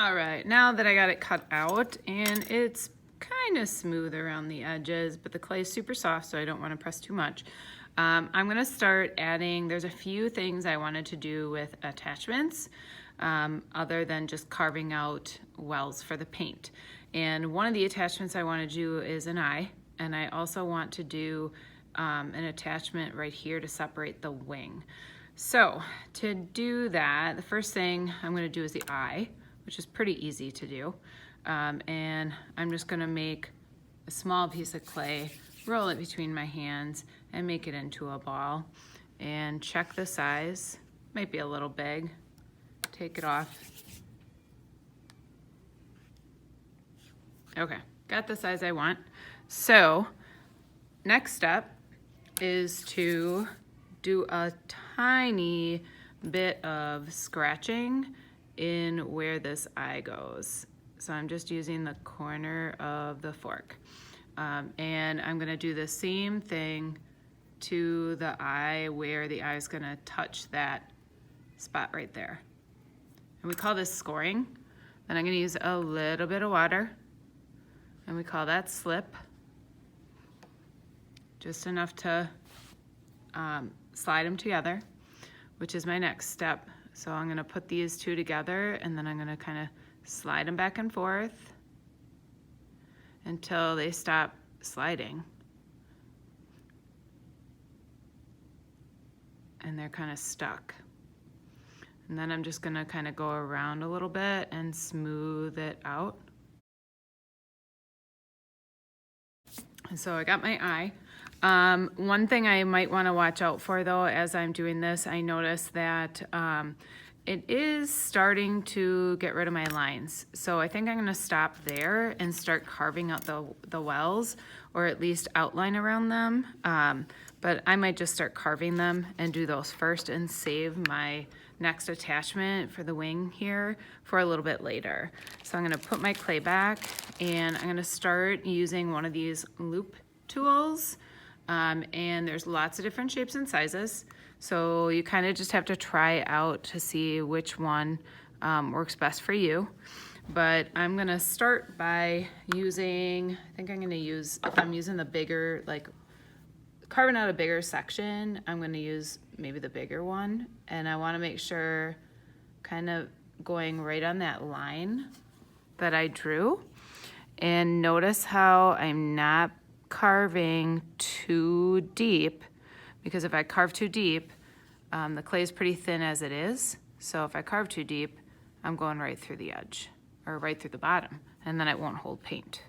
All right, now that I got it cut out and it's kind of smooth around the edges, but the clay is super soft, so I don't want to press too much. I'm gonna start adding, there's a few things I wanted to do with attachments other than just carving out wells for the paint. And one of the attachments I want to do is an eye, and I also want to do an attachment right here to separate the wing. So to do that, the first thing I'm going to do is the eye, which is pretty easy to do. And I'm just going to make a small piece of clay, roll it between my hands, and make it into a ball. And check the size. Might be a little big. Take it off. Okay, got the size I want. So next step is to do a tiny bit of scratching in where this eye goes. So I'm just using the corner of the fork. And I'm gonna do the same thing to the eye where the eye is gonna touch that spot right there. And we call this scoring. Then I'm gonna use a little bit of water, and we call that slip. Just enough to slide them together, which is my next step. So I'm gonna put these two together, and then I'm gonna kind of slide them back and forth until they stop sliding. And they're kind of stuck. And then I'm just gonna kind of go around a little bit and smooth it out. And so I got my eye. One thing I might want to watch out for though, as I'm doing this, I noticed that it is starting to get rid of my lines. So I think I'm going to stop there and start carving out the wells, or at least outline around them. But I might just start carving them and do those first and save my next attachment for the wing here for a little bit later. So I'm going to put my clay back, and I'm going to start using one of these loop tools. And there's lots of different shapes and sizes. So you kind of just have to try out to see which one works best for you. But I'm gonna start by using, I think I'm gonna use, if I'm using the bigger, like carving out a bigger section, I'm gonna use maybe the bigger one. And I wanna make sure kind of going right on that line that I drew. And notice how I'm not carving too deep, because if I carve too deep, the clay is pretty thin as it is. So if I carve too deep, I'm going right through the edge, or right through the bottom, and then it won't hold paint.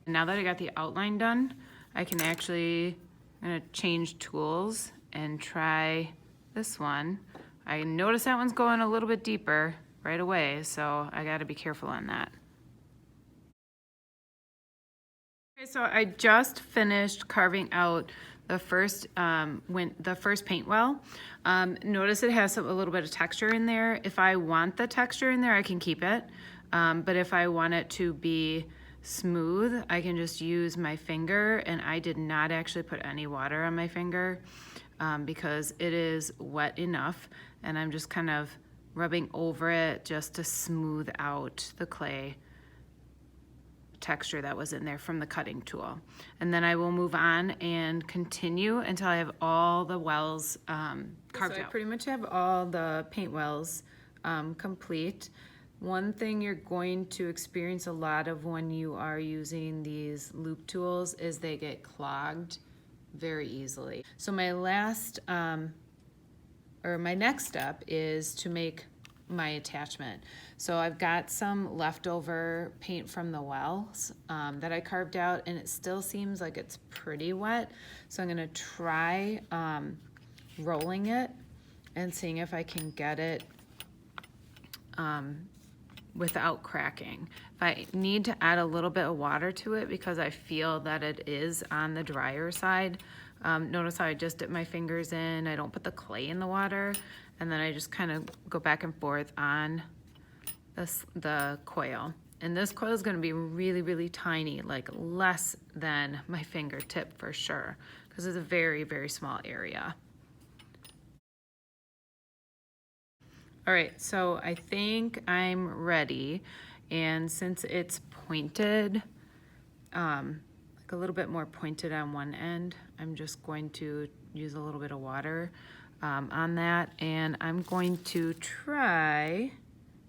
Now that I got the outline done, I can actually, I'm gonna change tools and try this one. I notice that one's going a little bit deeper right away, so I gotta be careful on that. Okay, so I just finished carving out the first paint well. Notice it has a little bit of texture in there. If I want the texture in there, I can keep it. But if I want it to be smooth, I can just use my finger, and I did not actually put any water on my finger because it is wet enough, and I'm just kind of rubbing over it just to smooth out the clay texture that was in there from the cutting tool. And then I will move on and continue until I have all the wells carved out. I pretty much have all the paint wells complete. One thing you're going to experience a lot of when you are using these loop tools is they get clogged very easily. So my last, or my next step is to make my attachment. So I've got some leftover paint from the wells that I carved out, and it still seems like it's pretty wet. So I'm gonna try rolling it and seeing if I can get it without cracking. If I need to add a little bit of water to it because I feel that it is on the drier side, notice how I just dip my fingers in, I don't put the clay in the water, and then I just kind of go back and forth on the coil. And this coil is going to be really, really tiny, like less than my fingertip for sure, because it's a very, very small area. All right, so I think I'm ready. And since it's pointed, like a little bit more pointed on one end, I'm just going to use a little bit of water on that. And I'm going to try,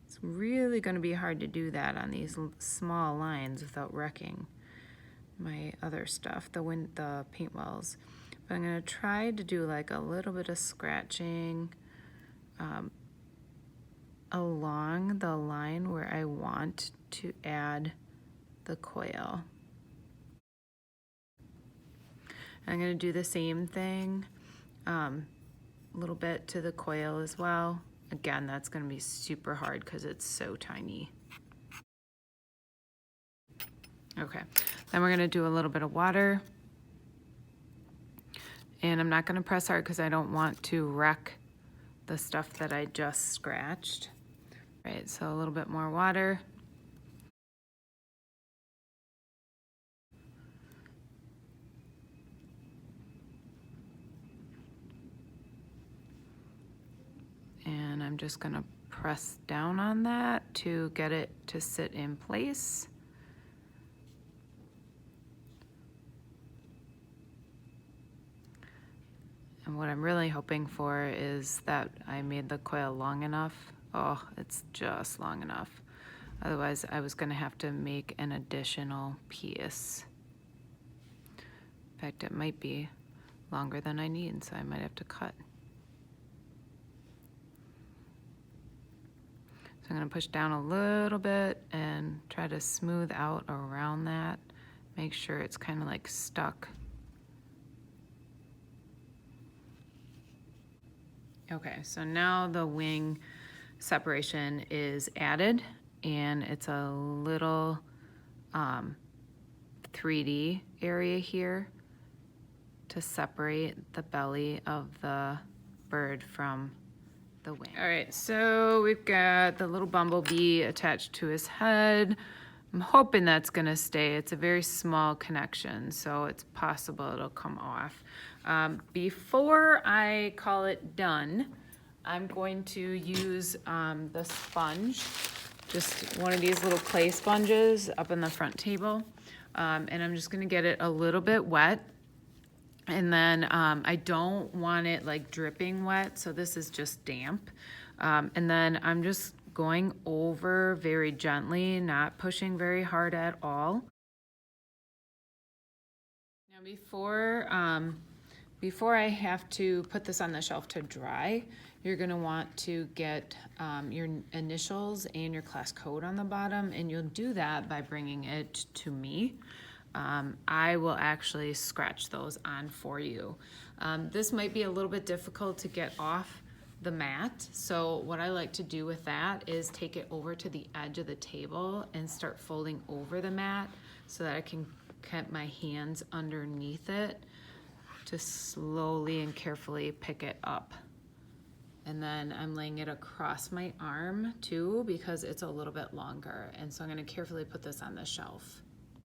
it's really gonna be hard to do that on these small lines without wrecking my other stuff, the paint wells. But I'm gonna try to do like a little bit of scratching along the line where I want to add the coil. I'm going to do the same thing, a little bit to the coil as well. Again, that's going to be super hard because it's so tiny. Okay, then we're going to do a little bit of water. And I'm not going to press hard because I don't want to wreck the stuff that I just scratched. All right, so a little bit more water. And I'm just gonna press down on that to get it to sit in place. And what I'm really hoping for is that I made the coil long enough. Oh, it's just long enough. Otherwise, I was gonna have to make an additional piece. In fact, it might be longer than I need, so I might have to cut. So I'm gonna push down a little bit and try to smooth out around that. Make sure it's kind of like stuck. Okay, so now the wing separation is added, and it's a little 3D area here to separate the belly of the bird from the wing. All right, so we've got the little bumblebee attached to his head. I'm hoping that's gonna stay. It's a very small connection, so it's possible it'll come off. Before I call it done, I'm going to use the sponge, just one of these little clay sponges up on the front table. And I'm just gonna get it a little bit wet. And then I don't want it like dripping wet, so this is just damp. And then I'm just going over very gently, not pushing very hard at all. Now before I have to put this on the shelf to dry, you're gonna want to get your initials and your class code on the bottom, and you'll do that by bringing it to me. I will actually scratch those on for you. This might be a little bit difficult to get off the mat, so what I like to do with that is take it over to the edge of the table and start folding over the mat so that I can get my hands underneath it to slowly and carefully pick it up. And then I'm laying it across my arm too because it's a little bit longer, and so I'm going to carefully put this on the shelf.